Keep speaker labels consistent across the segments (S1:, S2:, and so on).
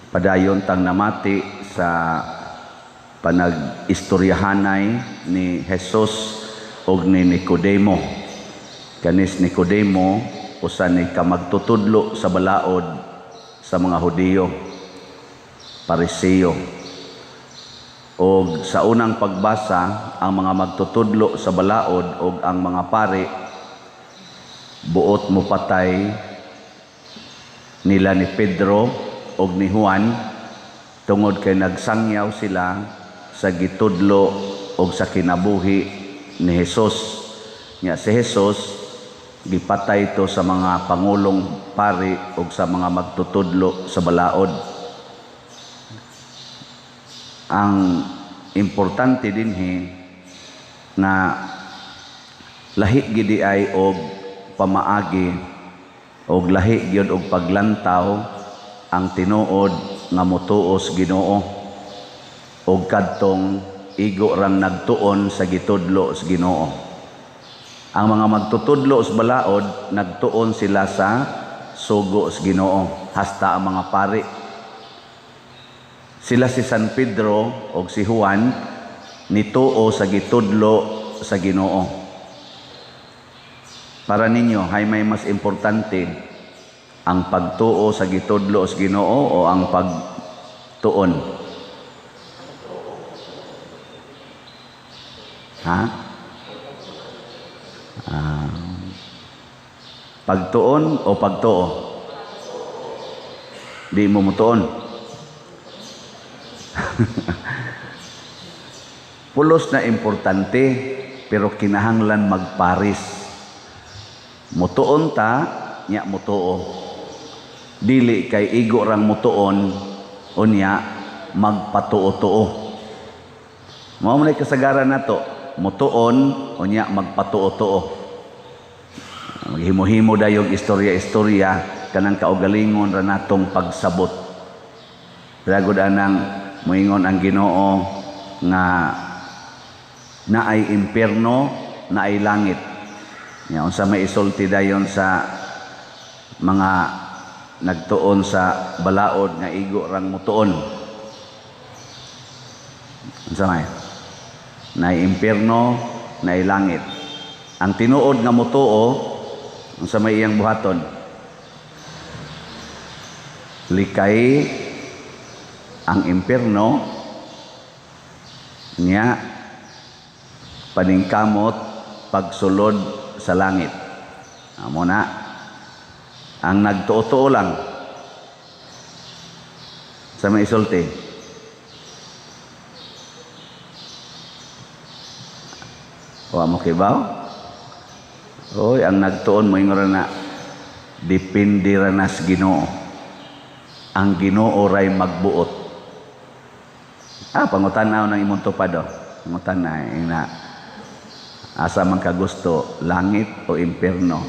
S1: padayon tang namati sa panag-istoryahanay ni Jesus og ni Nicodemo. Kanis Nicodemo usa ni kamagtutudlo sa balaod sa mga Hudiyo, Pariseo. Og sa unang pagbasa, ang mga magtutudlo sa balaod og ang mga pari buot mo patay nila ni Pedro og ni Juan tungod kay nagsangyaw sila sa gitudlo og sa kinabuhi ni Jesus. Nya si Jesus gipatay to sa mga pangulong pari ug sa mga magtutudlo sa balaod. Ang importante dinhi na lahi gidi ay og pamaagi og lahi gyud og paglantaw ang tinuod nga motuos Ginoo og kadtong igo rang nagtuon sa gitudlo sa Ginoo. Ang mga magtutudlo sa balaod nagtuon sila sa sugo sa Ginoo, hasta ang mga pari. Sila si San Pedro o si Juan nituo sa gitudlo sa Ginoo. Para ninyo, hay may mas importante ang pagtuo sa gitudlo sa Ginoo o ang pagtuon? Ha? Pagtuon o pagtuo? Di mo mutuon. Pulos na importante pero kinahanglan magparis. Mutuon ta, nya mutuo. Dili kay igo rang mutuon unya magpatuo-tuo. Mao man kasagaran nato, mutuon unya magpatuo-tuo. Maghimo-himo dayong istorya-istorya kanang kaugalingon ra natong pagsabot. Lagod anang moingon ang Ginoo nga naay impierno, naay langit. Nya unsa may isulti dayon sa mga nagtuon sa balaod nga igo rang mutuon. Unsa may? Naay impierno, naay langit. Ang tinuod nga mutuo, unsa may iyang buhaton? Likay ang impierno niya paningkamot pagsulod sa langit. Amo na ang nagtuo-tuo lang sa may isulti. Wa mo kibaw? Oy, ang nagtuon mo ingon na depende ra nas Ginoo. Ang Ginoo ray magbuot. Pangutanaw ng imong tupad. Pangutan na asa man ka gusto, langit o impierno.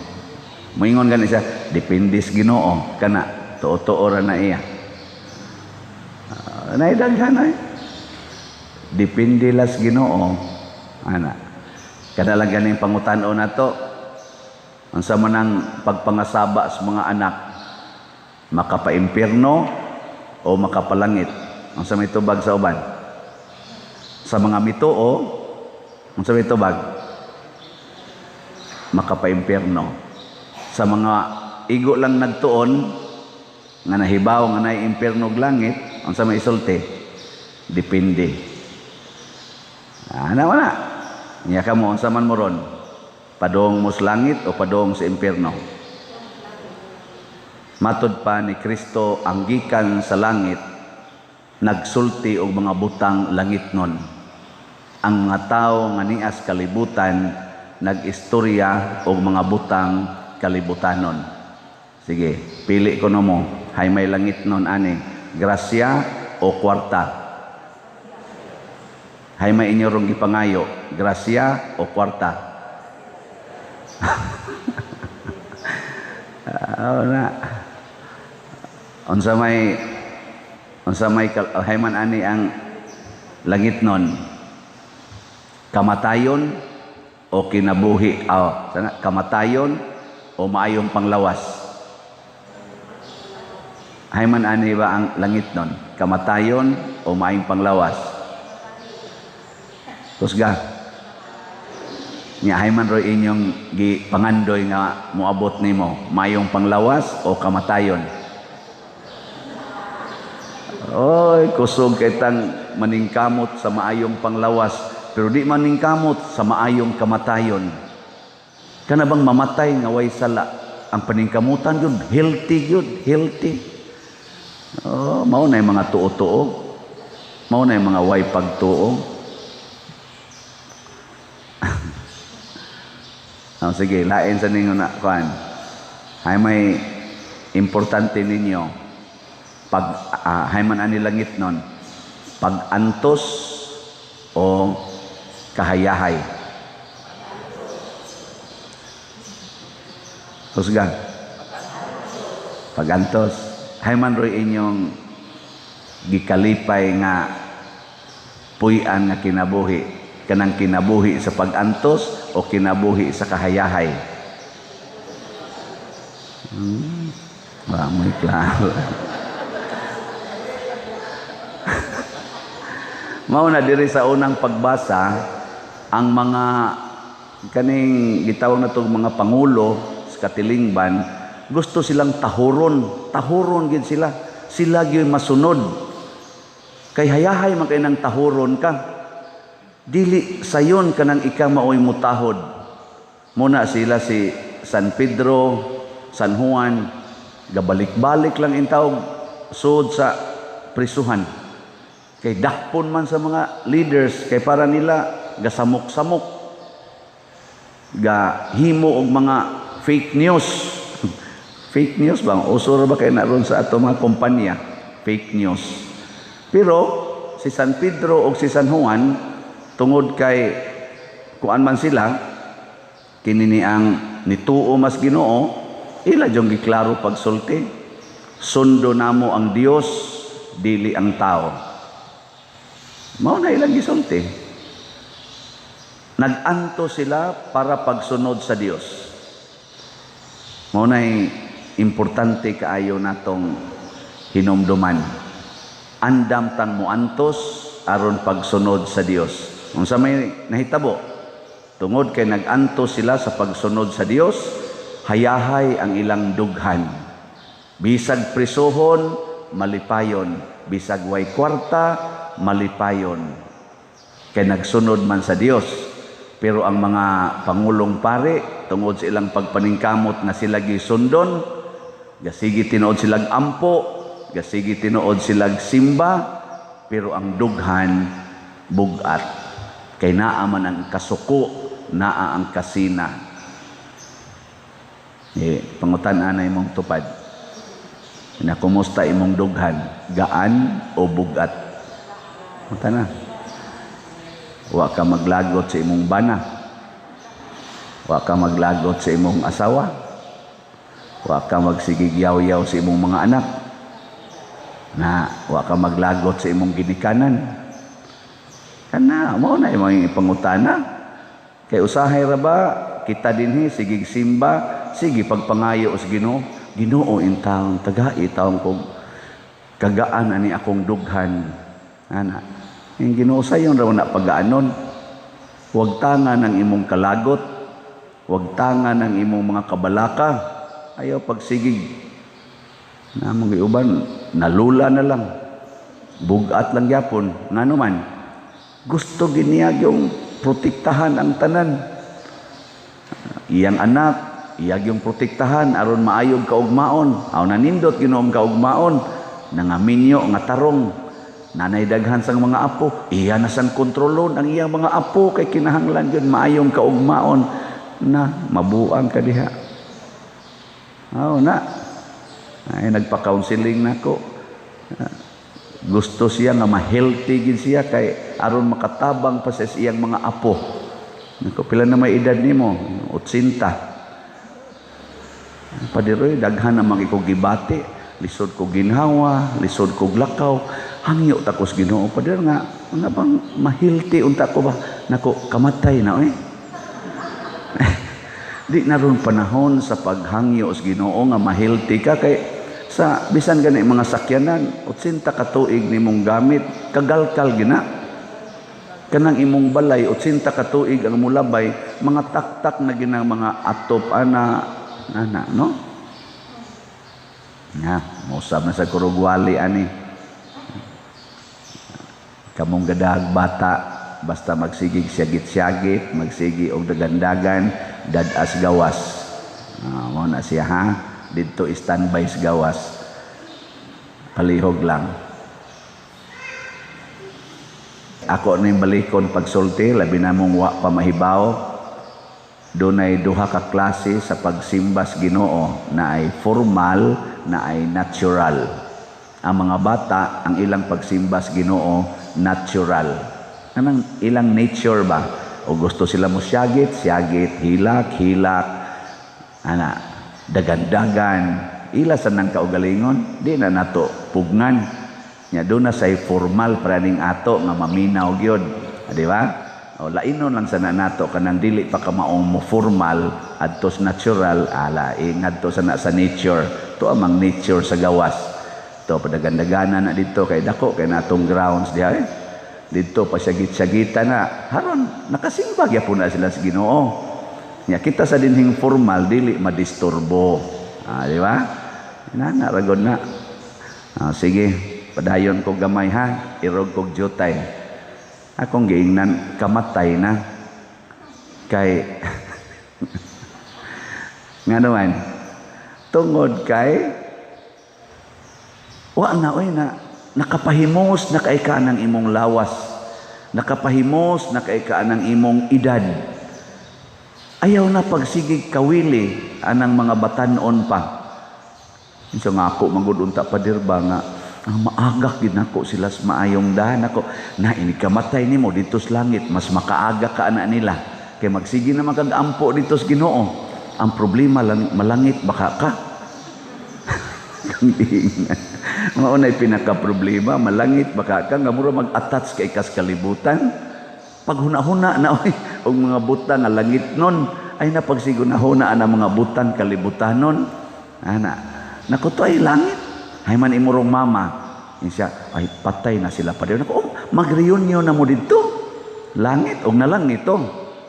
S1: Moingon gani siya, depende sa Ginoo. Kana, tuo-tuo ra na iya. Naidaghan ay. Depende las Ginoo. Ana. Kada lang ganing pangutanaw na to. Unsa man ang pagpangasaba sa mga anak, makapa-impierno o makapalangit. Unsa may tubag sa uban? Sa mga mituo, unsa may tubag? Makapa-impierno. Sa mga igo lang nagtuon nga nahibaw nga naay impierno ug langit, unsa may isulti? Depende. Ana wala. Nya kamo unsa man mo ron? Padong mo sa langit o padong sa impierno? Matud pa ni Kristo ang gikan sa langit nagsulti og mga butang langitnon. Ang mga tawo nga nias kalibutan nagistorya og mga butang kalibutanon. Sige, pili ko no mo. Hay may langitnon ani, grasya o kwarta. Hay may inyo rong gipangayo, grasya o kwarta. Na. Unsa may hayman ani ang langitnon? Kamatayon o kinabuhi? Kamatayon o maayong panglawas? Hay man ani ba ang langit nun? Kamatayon o maayong panglawas? Kusga. Nya hay man roy inyong pangandoy nga moabot nimo, maayong panglawas o kamatayon? Oy, kusog kay tang maningkamot sa maayong panglawas, pero di maningkamot sa maayong kamatayon. Kana bang mamatay nga way sala? Ang paningkamutan yun, healthy yun, healthy. Oh, mao na yung mga tuo-tuo. Mao na yung mga way pagtuo. Oh, sige, lain sa ninyo na kuan. Hay may importante ninyo. Pag hay man ani langit nun, pag-antos o kahayahay. Husgan. Pag-antos. Hay man roy inyong gikalipay nga puy-an nga kinabuhi. Kanang kinabuhi sa pag-antos o kinabuhi sa kahayahay. May klaro. Mao na diri sa unang pagbasa, ang mga kaning gitawag na itong mga pangulo sa katilingban, gusto silang tahuron gid sila gyud masunod. Kay hayahay man kay nang tahuron ka, dili sayon kanang ika maoy mutahod. Muna sila si San Pedro, San Juan, gabalik-balik lang intawg sud sa prisuhan. Kay dakpon man sa mga leaders, kay para nila gasamok-samok, gahimo og mga fake news. Fake news bang? Usuro ba kayo naroon sa ato mga kumpanya? Fake news. Pero si San Pedro o si San Juan, tungod kay kuan man sila, kinini ang nituo mas Ginoo, ila jong giklaro pagsulti. Sundo namo ang Dios, dili ang tao. Mao na ilang gisulti. Nag-anto sila para pagsunod sa Dios. Mao na'y importante kaayo natong hinumduman. Andam tang muantos aron pagsunod sa Dios. Unsa may nahitabo? Tungod kay nag-antos sila sa pagsunod sa Dios, hayahay ang ilang dughan. Bisag prisohon, malipayon. Bisag way kwarta, malipayon. Kay nagsunod man sa Dios. Pero ang mga pangulong pare, tungod sa ilang pagpaningkamot na sila gisundon, gasigi tinuod silang ampo, gasigi tinuod silang simba, pero ang dughan bugat. Kay naa man ang kasuko, naa ang kasina. Pangutan-an na imong tupad. Na kumusta imong dughan? Gaan o bugat? Mata na. Wa ka maglagot sa imong bana. Wa ka maglagot sa imong asawa. Wa ka magsigigyaw-yaw sa imong mga anak. Na wa ka maglagot sa imong ginikanan. Kana mo na imong ipangutana. Kay usahay ra ba kita dinhi sigig simba, sige pagpangayo sa Ginoo. Ginoo in taong tagai taong kog kagaan ani akong dughan. Ana. Yung Ginoo sayon raw na pagaanon. Huwag tangan ang imong kalagot. Huwag tangan ang imong mga kabalaka. Ayaw pagsigig. Na mga iuban, nalula na lang. Bugat lang yapon. Nga naman, gusto giniyag yung protektahan ang tanan. Iyang anak, iyag yung protektahan aron maayog kaugmaon. Aw nanindot Ginoong kaugmaon. Nangaminyo nga tarong. Nanay daghan sang mga apo, iya na sang kontrolon ang iyang mga apo kay kinahanglan yun maayong kaugmaon na mabuang ka diha. Na. Ay nagpa-counseling nako. Gusto siya nga ma-healthy gid siya kay aron makatabang pa sa iyang mga apo. Nako pila na may edad nimo? 80. Padiroy daghan na mga gibati, lisod ko ginhawa, lisod ko lakaw. Hangyo takos Ginoo pader nga bang mahilti unta ko ba nako kamatay na Di na ron panahon sa paghangyo sa Ginoo nga mahilti ka kay Usa, bisan gani mga sakyanan, 80 ka tuig nimong gamit, kagalkal gina. Kanang imong balay, 80 ka tuig ang mulabay, mga taktak na ginang mga atop, ana, no? Nga, musab na sa kurugwali, ani. Kamong gadag bata, basta magsigig siyagit-siyagit, magsigi og dagandagan, dadas gawas. Mo na siya, ha? Dito standby sa gawas. Palihog lang. Ako na yung balikon pagsulti, labi na mong wa pamahibaw. Doon ay duha ka klase sa pagsimbas Ginoo na ay formal, na ay natural. Ang mga bata, ang ilang pagsimbas Ginoo, natural. Anong ilang nature ba? O gusto sila mo siyagit, hilak, dagan-dagan, ila sa nang kaugalingon, di na nato pugnan. Nya doon na say formal praning ato nga maminaw gyud, di ba? O lainon lang sana nato kanang dili pa ka maong mo formal adto sa natural, ala ngadto sa nature. To amang nature sa gawas. To padagan-daganan na dito kay dako kay natong grounds diha. Dito pa syagit-syagita na haron nakasimba gyapon na sila sa Ginoo. Nya kita sa dinhing formal dili madisturbo. Di ba? Naragod na. Sige, padayon ko gamay ha. Irog kog jutay. Akong giingnan kamatay na. Kay nga naman tungod kay wa na oy na nakapahimos na kay ka ng imong lawas. Nakapahimos na kay ka ng imong edad. Ayaw na pagsigig kawili anang mga batanon pa. Isa nga ako magudunta pa dirba nga maagak din ako sila sa maayong dahan ako na inikamatay nimo dito sa langit mas makaaga ka ana nila kay magsige na magkagampo dito sa Ginoo. Ang problema lang malangit baka ka. Maunay pinaka problema malangit baka ka nga mura mag-attach kay kas kalibutan. Pag huna-huna na oy og mga butang nga langit nun ay napagsigunahuna ana mga butang kalibutanon ana nakuto ay langit ay man imurong mama siya ay patay na sila pa diyon ako mag-reunion na mo dito langit og na lang ito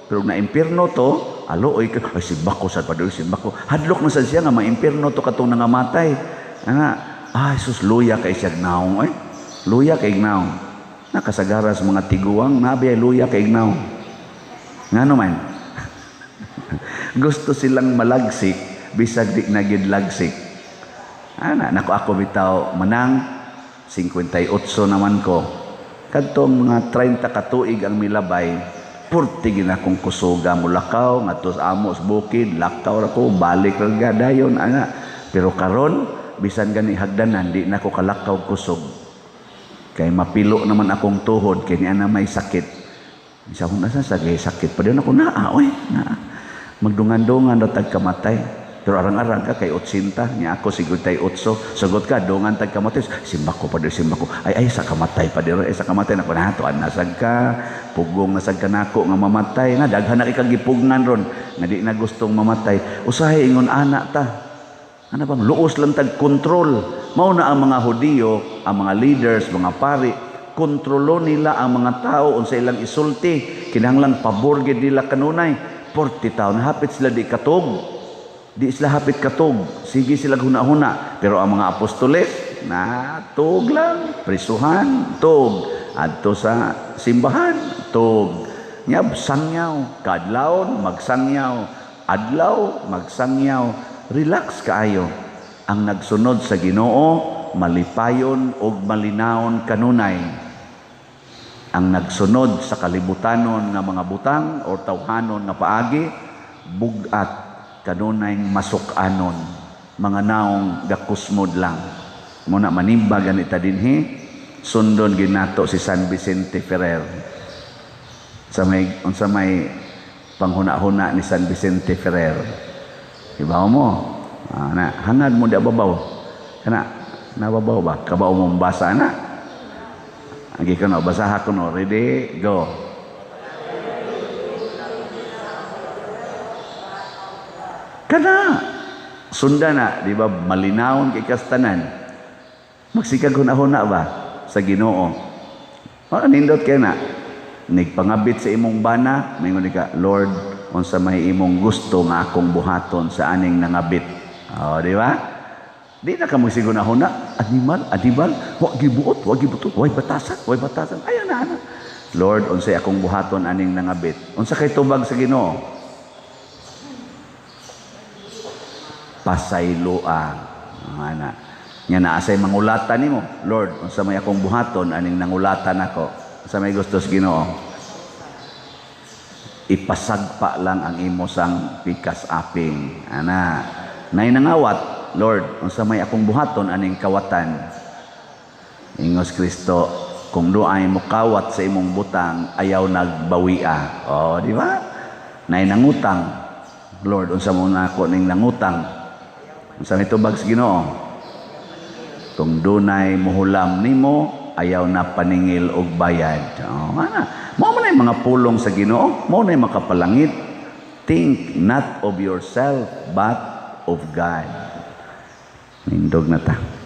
S1: pero na impierno to alo oy ay simbako sad pa diyon simbako hadlok na sad siya nga maimpierno to katong nangamatay ana ay sus luya kay siya naong ay luya kay naong nakasagaras mga tiguang nabi ay luya kay ignaw nga naman gusto silang malagsik bisag di nagidlagsik nako ako bitaw manang 58 naman ko kadtong mga 30 ka tuig ang milabay purti gina kong kusuga mulakaw ngadto sa amos bukid lakaw ra ko balik ra gadayon pero karon bisan gani hagdanan di nako kalakaw kusog kay mapilo naman akong tuhod kay niya na may sakit. Isa ko nasa sakit pa din ako magdungan-dungan daw tagkamatay. Pero arang-arang ka kay 80 niya ako 58. Sagot ka dungan tagkamatay. Simbako pa din simbako. Ay sa kamatay pa din sa kamatay nako nato nasag ka pugong nasag ka nako nga mamatay na daghan na ikagipugnan ron nga di na gustong mamatay. Usahay ingon ana ta. Ano bang luos lang tag-control. Mao na ang mga Hudiyo, ang mga leaders, mga pari, kontrolo nila ang mga tao unsa ilang isulti, kinahanglan pabor gid nila kanunay. 40 taon hapit sila di katog. Di sila hapit katog. Sige sila huna-huna. Pero ang mga apostoles na tug lang, prisuhan, tug, adto sa simbahan, tug. Nya sangyaw, kadlawon magsangyaw, adlaw magsangyaw. Relax kaayo. Ang nagsunod sa Ginoo malipayon og malinawon kanunay. Ang nagsunod sa kalibutanon nga mga butang o tawhanon nga paagi bugat kanunay masukanon mga naong gakusmod lang. Muna manimba ganita dinhi sundon ginato si San Vicente Ferrer sa may panghuna-huna ni San Vicente Ferrer. Ibaw mo hangad mo di ababaw kana nababaw ba kabaw mong basa na agi ka no basaha ko no ready go kana sunda na, di ba, malinawon kay kastanan. Magsikag hunahuna ba sa Ginoo? Nindot kay na. Nigpangabit sa imong bana, mingon ka, Lord, unsa may imong gusto nga akong buhaton sa aning nangabit. Di ba? Di na ka magsigunahuna, animal, wag gibuot, wag batasan, Ayaw na. Lord, unsay akong buhaton aning nangabit. Unsa kay tubag sa Ginoo? Pasayloa. Ana. Nga naasay mangulatan nimo, Lord, unsa may akong buhaton aning nangulatan ako. Sa may gusto sa Ginoo, ipasagpa lang ang imo sang pikas aping. Ana, nay nangawat, Lord, unsa may akong buhaton aning kawatan. Ingos Kristo, kung doay mo kawat sa imong butang, ayaw nagbawia. Di ba? Nay nangutang, Lord, unsa mo na ako ning nangutang. Unsa may tubag sa Ginoo? Kung dunay muhulam nimo, ayaw na paningil og bayad. Mao man ay mga pulong sa Ginoo, mao na makapalangit. Think not of yourself but of God. Nindog na ta.